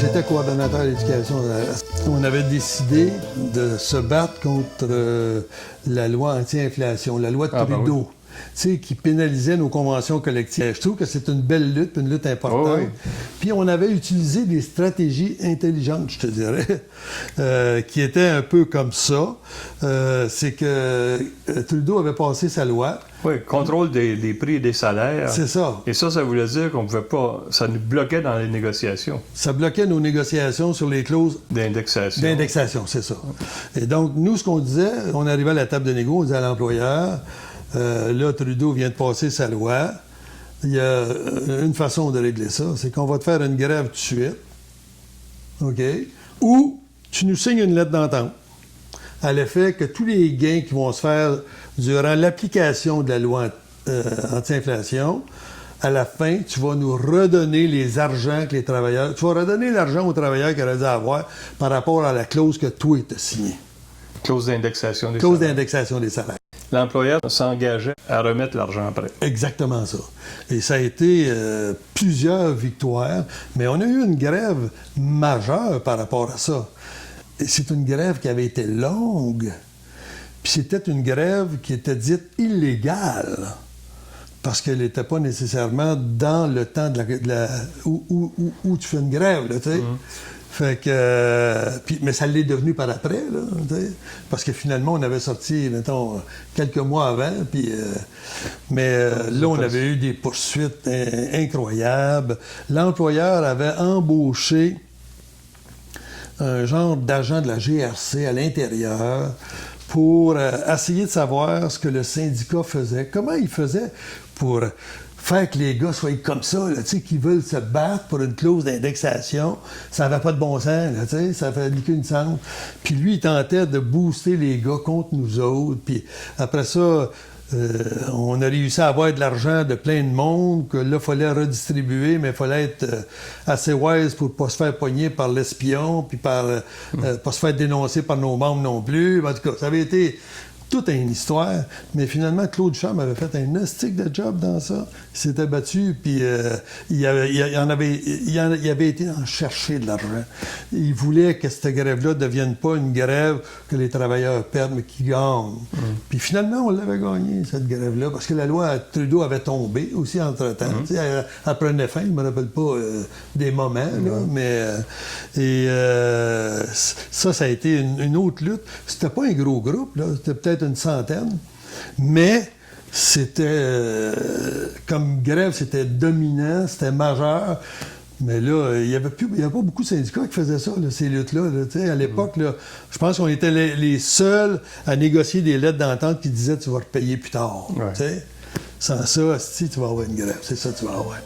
J'étais coordonnateur d'éducation. On avait décidé de se battre contre la loi anti-inflation, la loi de Trudeau. Oui. Tu sais, qui pénalisait nos conventions collectives. Je trouve que c'est une belle lutte, une lutte importante. Oh oui. Puis on avait utilisé des stratégies intelligentes, je te dirais, qui étaient un peu comme ça. C'est que Trudeau avait passé sa loi. Oui, contrôle des prix et des salaires. C'est ça. Et ça voulait dire qu'on ne pouvait pas... Ça nous bloquait dans les négociations. Ça bloquait nos négociations sur les clauses... D'indexation. D'indexation, c'est ça. Et donc, nous, ce qu'on disait, on arrivait à la table de négo, on disait à l'employeur... là, Trudeau vient de passer sa loi. Il y a une façon de régler ça, c'est qu'on va te faire une grève tout de suite, OK? Ou tu nous signes une lettre d'entente à l'effet que tous les gains qui vont se faire durant l'application de la loi anti-inflation, à la fin, tu vas nous redonner les argents que les travailleurs... Tu vas redonner l'argent aux travailleurs qu'ils auraient dû avoir par rapport à la clause que toi, tu as signée. Clause d'indexation des salaires. Clause d'indexation des salaires. L'employeur s'engageait à remettre l'argent après. Exactement ça. Et ça a été plusieurs victoires, mais on a eu une grève majeure par rapport à ça. Et c'est une grève qui avait été longue, puis c'était une grève qui était dite illégale, parce qu'elle n'était pas nécessairement dans le temps où tu fais une grève, là, tu sais. Fait que, mais ça l'est devenu par après, là, parce que finalement, on avait sorti, mettons, quelques mois avant, mais là, on avait eu des poursuites incroyables. L'employeur avait embauché un genre d'agent de la GRC à l'intérieur pour essayer de savoir ce que le syndicat faisait, comment il faisait pour... faire que les gars soient comme ça, là, qui veulent se battre pour une clause d'indexation, ça n'avait pas de bon sens, là, ça fait ni qu'une sens. Puis lui, il tentait de booster les gars contre nous autres. Puis après ça, on a réussi à avoir de l'argent de plein de monde, que là, il fallait redistribuer, mais il fallait être assez wise pour ne pas se faire pogner par l'espion, puis pas se faire dénoncer par nos membres non plus. En tout cas, ça avait été... toute une histoire, mais finalement, Claude Chum avait fait un hostique de job dans ça. Il s'était battu, puis il avait été en chercher de l'argent. Il voulait que cette grève-là ne devienne pas une grève que les travailleurs perdent, mais qu'ils gagnent. Puis finalement, on l'avait gagné, cette grève-là, parce que la loi Trudeau avait tombé aussi entre-temps. Elle prenait fin, je ne me rappelle pas des moments, là, mais... ça a été une autre lutte. C'était pas un gros groupe, là, c'était peut-être une centaine, mais c'était comme grève, c'était dominant, c'était majeur. Mais là, il n'y avait pas beaucoup de syndicats qui faisaient ça, là, ces luttes-là. Là, à l'époque, là, je pense qu'on était les seuls à négocier des lettres d'entente qui disaient « tu vas repayer plus tard ouais. ». Sans ça, si tu vas avoir une grève, c'est ça que tu vas avoir.